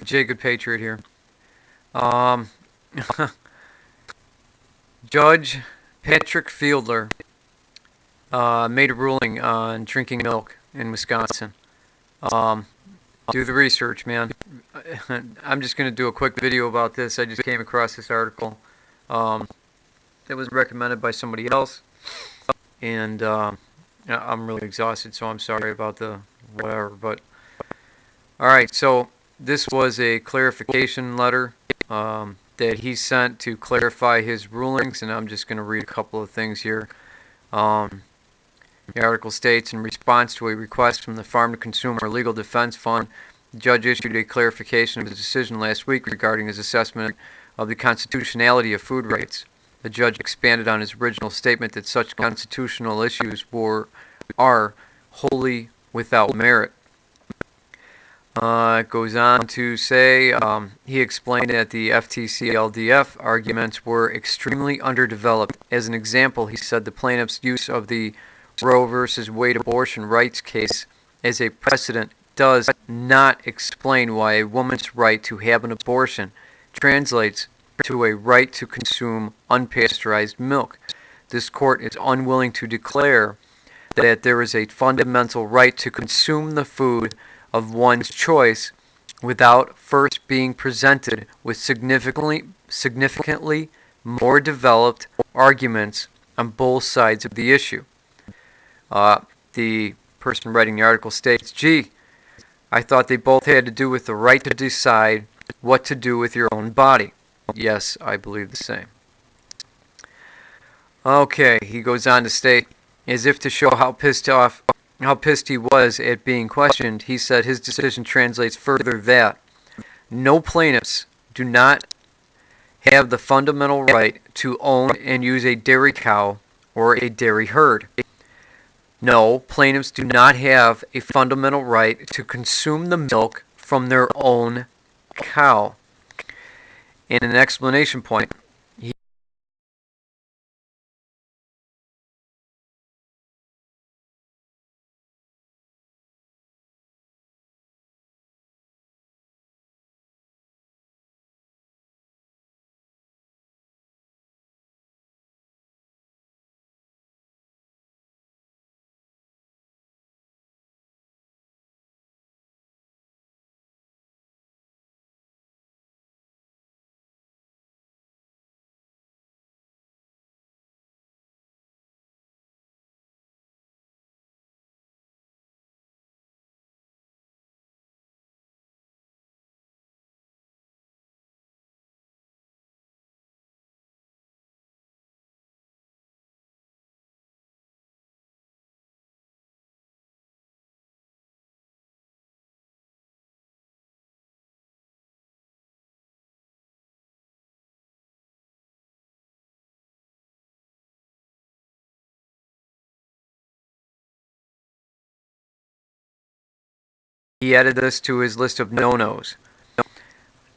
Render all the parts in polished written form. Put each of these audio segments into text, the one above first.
Jay Good Patriot here. Um, Judge Patrick Fiedler made a ruling on drinking milk in Wisconsin. Um, do the research, man. I'm just going to do a quick video about this. I just came across this article. Um, it was recommended by somebody else, and I'm really exhausted, so I'm sorry about the whatever. But all right, so this was a clarification letter that he sent to clarify his rulings, and I'm just going to read a couple of things here. Um, the article states, in response to a request from the Farm to Consumer Legal Defense Fund, the judge issued a clarification of his decision last week regarding his assessment of the constitutionality of food rights. The judge expanded on his original statement that such constitutional issues are wholly without merit. It goes on to say he explained that the FTC-LDF arguments were extremely underdeveloped. As an example, he said the plaintiff's use of the Roe versus Wade abortion rights case as a precedent does not explain why a woman's right to have an abortion translates to a right to consume unpasteurized milk. This court is unwilling to declare that there is a fundamental right to consume the food of one's choice without first being presented with significantly more developed arguments on both sides of the issue. The person writing the article states, gee, I thought they both had to do with the right to decide what to do with your own body. Yes, I believe the same. Okay, he goes on to state, as if to show how pissed he was at being questioned, he said his decision translates further that no plaintiffs do not have the fundamental right to own and use a dairy cow or a dairy herd. No, plaintiffs do not have a fundamental right to consume the milk from their own cow. In an explanation point, he added this to his list of no-nos.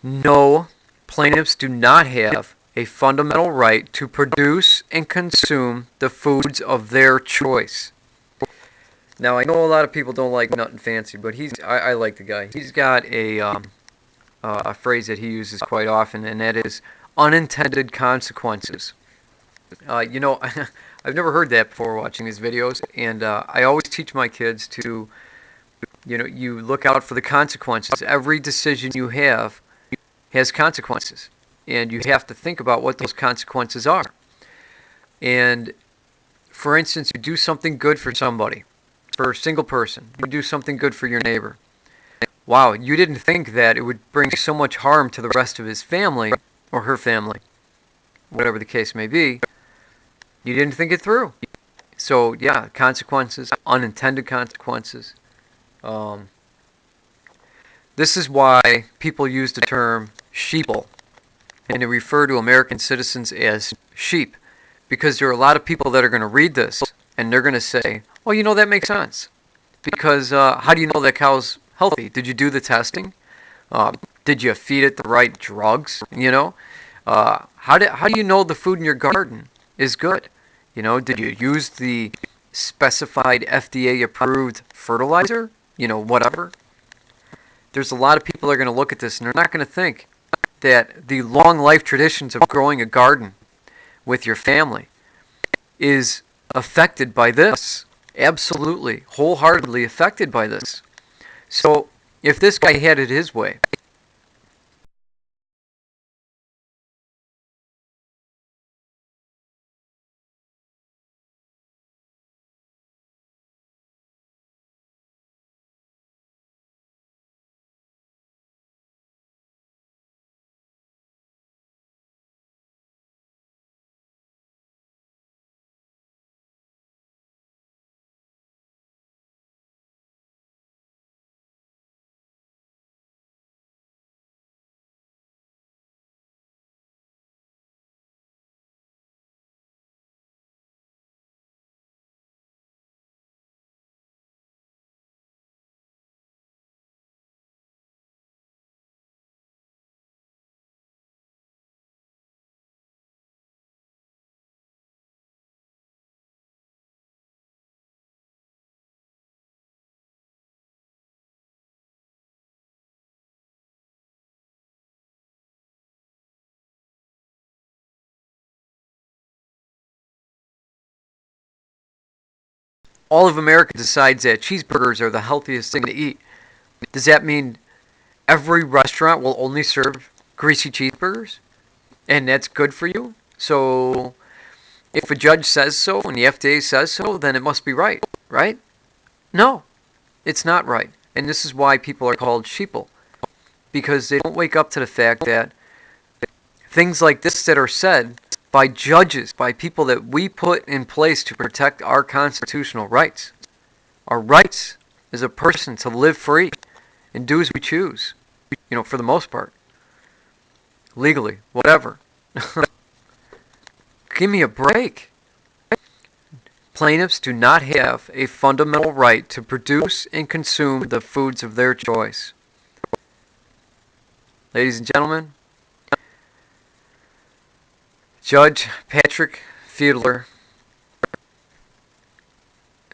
No, plaintiffs do not have a fundamental right to produce and consume the foods of their choice. Now, I know a lot of people don't like Nut and Fancy, but I like the guy. He's got a phrase that he uses quite often, and that is unintended consequences. You know, I've never heard that before watching these videos, and I always teach my kids to, you look out for the consequences. Every decision you have has consequences, and you have to think about what those consequences are. And for instance, you do something good for somebody, for a single person. You do something good for your neighbor. Wow, you didn't think that it would bring so much harm to the rest of his family or her family, whatever the case may be. You didn't think it through. So yeah, consequences, unintended consequences. Um, this is why people use the term sheeple, and they refer to American citizens as sheep, because there are a lot of people that are going to read this and they're going to say, "Oh, you know that makes sense." Because how do you know that cow's healthy? Did you do the testing? Did you feed it the right drugs? How do you know the food in your garden is good? Did you use the specified FDA approved fertilizer? Whatever. there's a lot of people that are going to look at this and they're not going to think that the long life traditions of growing a garden with your family is affected by this. Absolutely, wholeheartedly affected by this. So, if this guy had it his way, all of America decides that cheeseburgers are the healthiest thing to eat. Does that mean every restaurant will only serve greasy cheeseburgers? And that's good for you? So, if a judge says so and the FDA says so, then it must be right, right? No, it's not right. And this is why people are called sheeple, because they don't wake up to the fact that things like this that are said by judges, by people that we put in place to protect our constitutional rights, our rights as a person to live free and do as we choose, for the most part, legally, whatever. Give me a break. Plaintiffs do not have a fundamental right to produce and consume the foods of their choice. Ladies and gentlemen, Judge Patrick Fiedler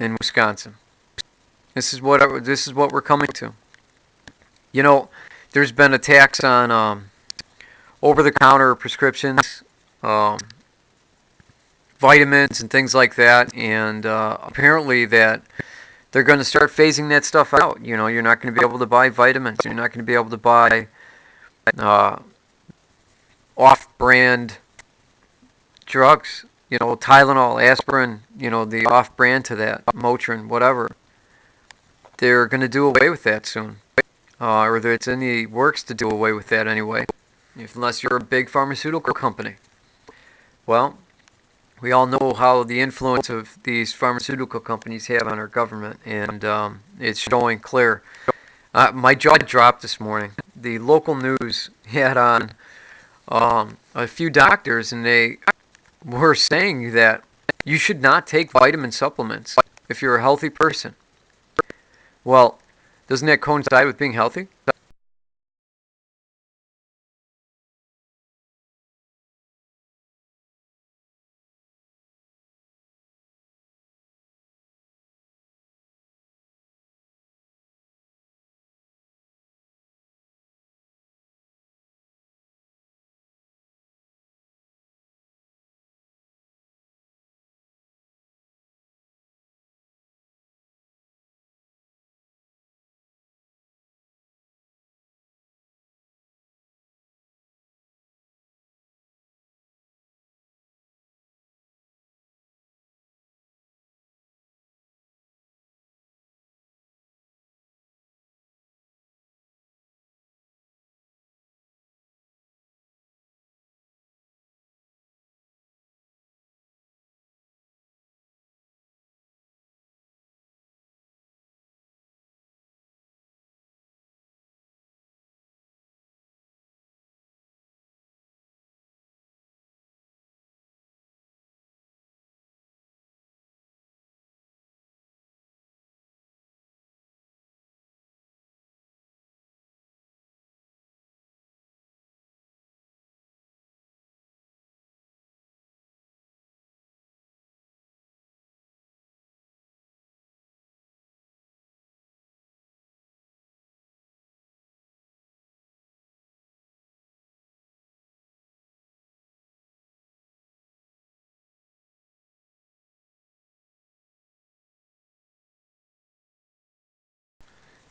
in Wisconsin. This is what we're coming to. There's been attacks on over-the-counter prescriptions, um, vitamins, and things like that, and apparently that they're going to start phasing that stuff out. You're not going to be able to buy vitamins. You're not going to be able to buy uh, off-brand drugs. Tylenol, aspirin. The off-brand to that, Motrin, whatever. They're going to do away with that soon, or it's in the works to do away with that anyway, unless you're a big pharmaceutical company. Well, we all know how the influence of these pharmaceutical companies have on our government, and it's showing clear. My jaw dropped this morning. The local news had on a few doctors, and they were saying that you should not take vitamin supplements if you're a healthy person. Well, doesn't that coincide with being healthy?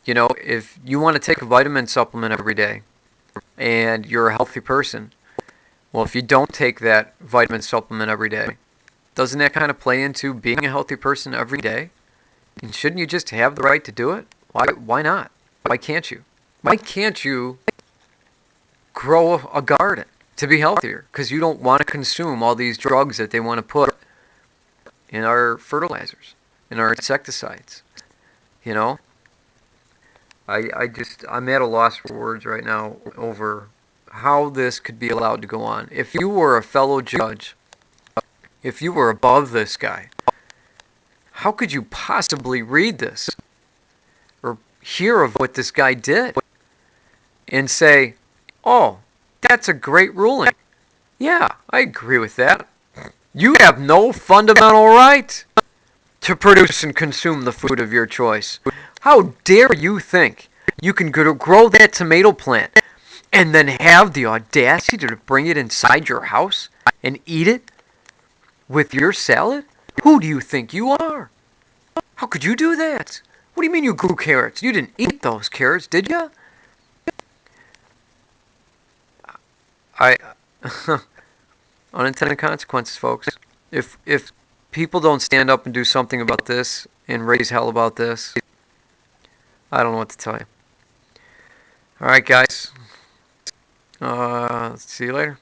You know, if you want to take a vitamin supplement every day and you're a healthy person, well, if you don't take that vitamin supplement every day, doesn't that kind of play into being a healthy person every day? And shouldn't you just have the right to do it? Why not? Why can't you? Why can't you grow a garden to be healthier? Because you don't want to consume all these drugs that they want to put in our fertilizers, in our insecticides. You know, I'm at a loss for words right now over how this could be allowed to go on. If you were a fellow judge, if you were above this guy, how could you possibly read this or hear of what this guy did and say, oh, that's a great ruling. Yeah, I agree with that. You have no fundamental right to produce and consume the food of your choice. How dare you think you can grow that tomato plant and then have the audacity to bring it inside your house and eat it with your salad? Who do you think you are? How could you do that? What do you mean you grew carrots? You didn't eat those carrots, did you? I unintended consequences, folks. If people don't stand up and do something about this and raise hell about this, I don't know what to tell you. All right, guys. See you later.